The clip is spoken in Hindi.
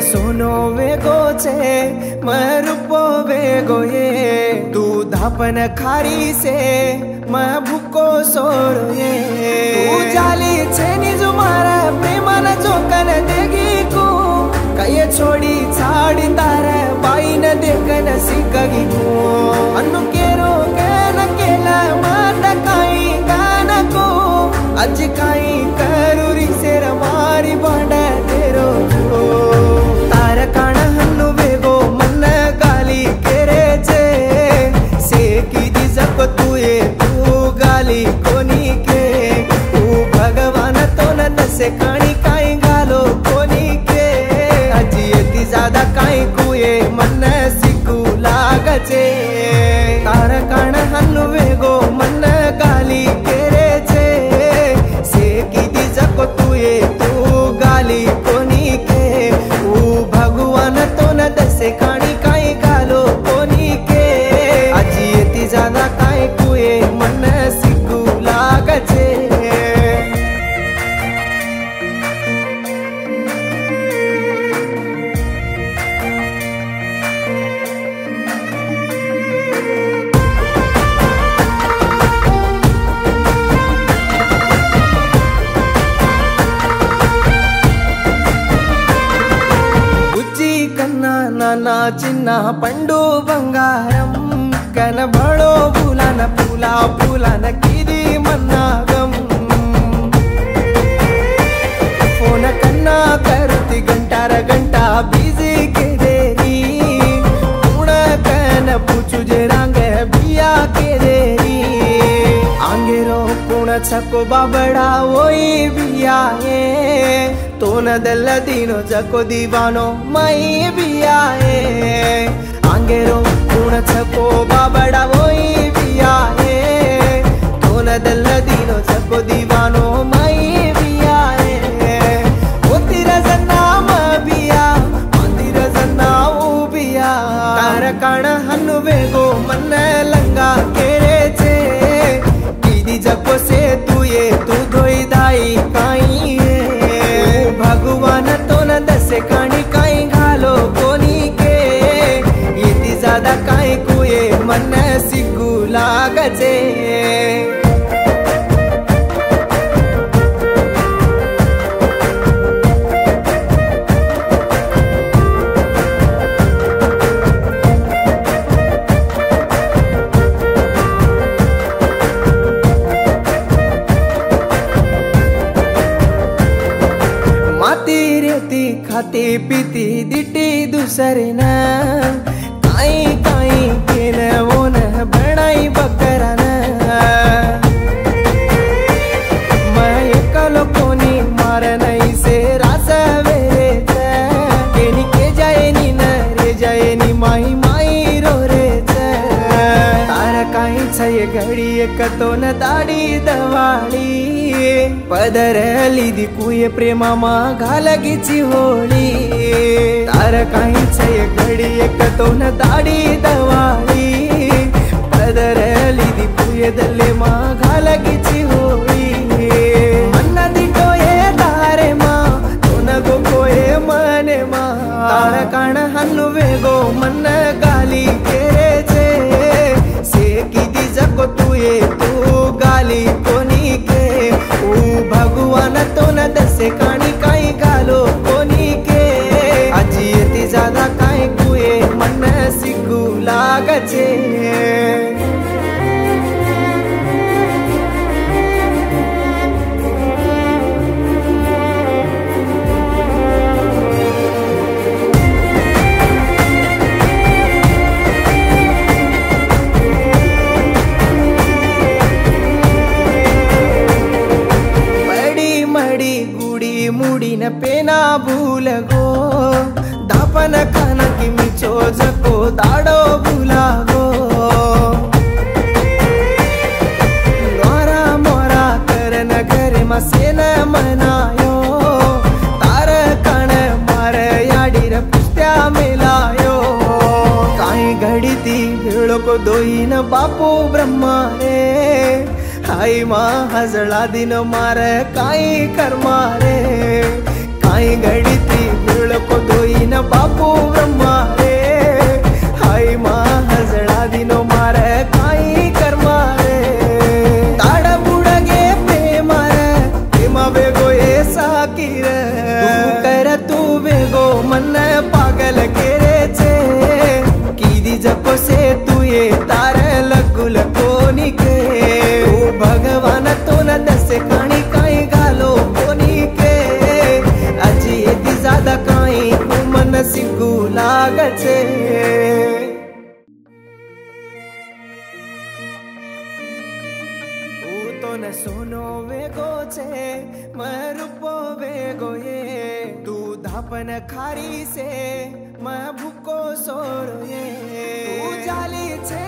सोनो वेगो छे मैं रूपो वेगो ये तू धापन खारी से मैं भूको सोड़ो ये तू जाली छे निज मारा प्रेमन जोकन देगी को कये छोड़ी छाड़ी तारे बाई न देखन सिकगी को अनु केरो केन केला माता काई गाना को अज काई करूरी सेर मारी बांडा तेरो जो तार काण हन्नु वेगो मन गाली केरे छे से कीधी जको तुए तू गाली कोनी के तू भगवान तो न दसे काणी काई गालो कोनी के अजी एती ज्यादा काई कुए मन सिकू लागचे तार काण हन्नु वेगो मन गाली केरे छे से कीधी जको तुए तू गाली कोनी के तू भगवान तो न दसे काणी काई गालो कोनी के अजी एती ज्यादा काई कुए मन सिकू लागचे నానా చిన్న పండు బంగారం కనబడో పూలన పూల పూలన కిది మన్నాగం ఫోన కన్నా కరుతి గంటార గంట బిజీ కేదేరి పూణ కన పూచు जे रांगे बिया केदेरी आंगेरो पूण छको बाबड़ा ओई बिया ए तो न दल दीनो जको दीवानो मई बिया ए आंगेरो पूण छको बाबड़ा ओई बिया ए तो न दल दीनो जको दीवानो मई बिया ए ओ तेरा जन्नाम बिया मंदिर जन्नाऊ बिया तार काण हन्नु वेगो मन लंगा केरे छे कीधी जको से तू ये तू धोई दाई काई भगवान तो न दसे काणी काई घालो कोनी के इती ज्यादा काई कुए मन सिकू लागचे खाती पीती दिटी दूसरे न काई काई के न वो न बनाई बकरा न मैं एकलो कोनी मार नहीं से रासा वेरे केनी के जाए नी न रे जाए नी माई माई रो रे तारा काई छे घड़ी एक तो न दाड़ी दवाड़ी पदर लीधी कुये प्रेमा मा घालगीची होळी तार काही छे घडी एक तो न दाडी दवाळी पदर लीधी कुये दल्ले मा घालगीची होळी मन दिटो ये तारे मा तो न गो कोये मने मा तार काण हन्नु वेगो मन गाली केरे छे से कीधी जको तुये तू गाली कोनी के भगवान तो न दसे काणी काई गालो कोनी के अजी एती ज्यादा काई कुए मन सिकू लागचे मुड़ी न पेना भूल गो दापन खाना की मिचो जको दाड़ो भूला गो नोरा मोरा कर न घर मसे न मनायो तार कण मार याडी र पुस्त्या मिलायो काई घड़ी थी भेड़ो को दोई न बापू ब्रह्मा रे हाई माँ हजड़ा दिन मारे काई कर मारे काई घड़ी थी मिल को धोई न बापू ब्रह्मा रे हाय माँ हजड़ा दिनो मारे काई कर मारे ताड़ा बुड़ा गे प्रेम प्रेमा बेगो ऐसा की रे तू कर तू बेगो मन पागल के रे छे कीदी जको से तू ये तारे लगुल कोनी के तू भगवान तो न दस काणी काई गालो कोनी के अजी एदी ज्यादा काई मन सिंगू लाग छे तो न सोनो वेगो छे मैं रूपो वेगो ये तू धापन खारी से मैं भूको सोरो ये तू जाली छे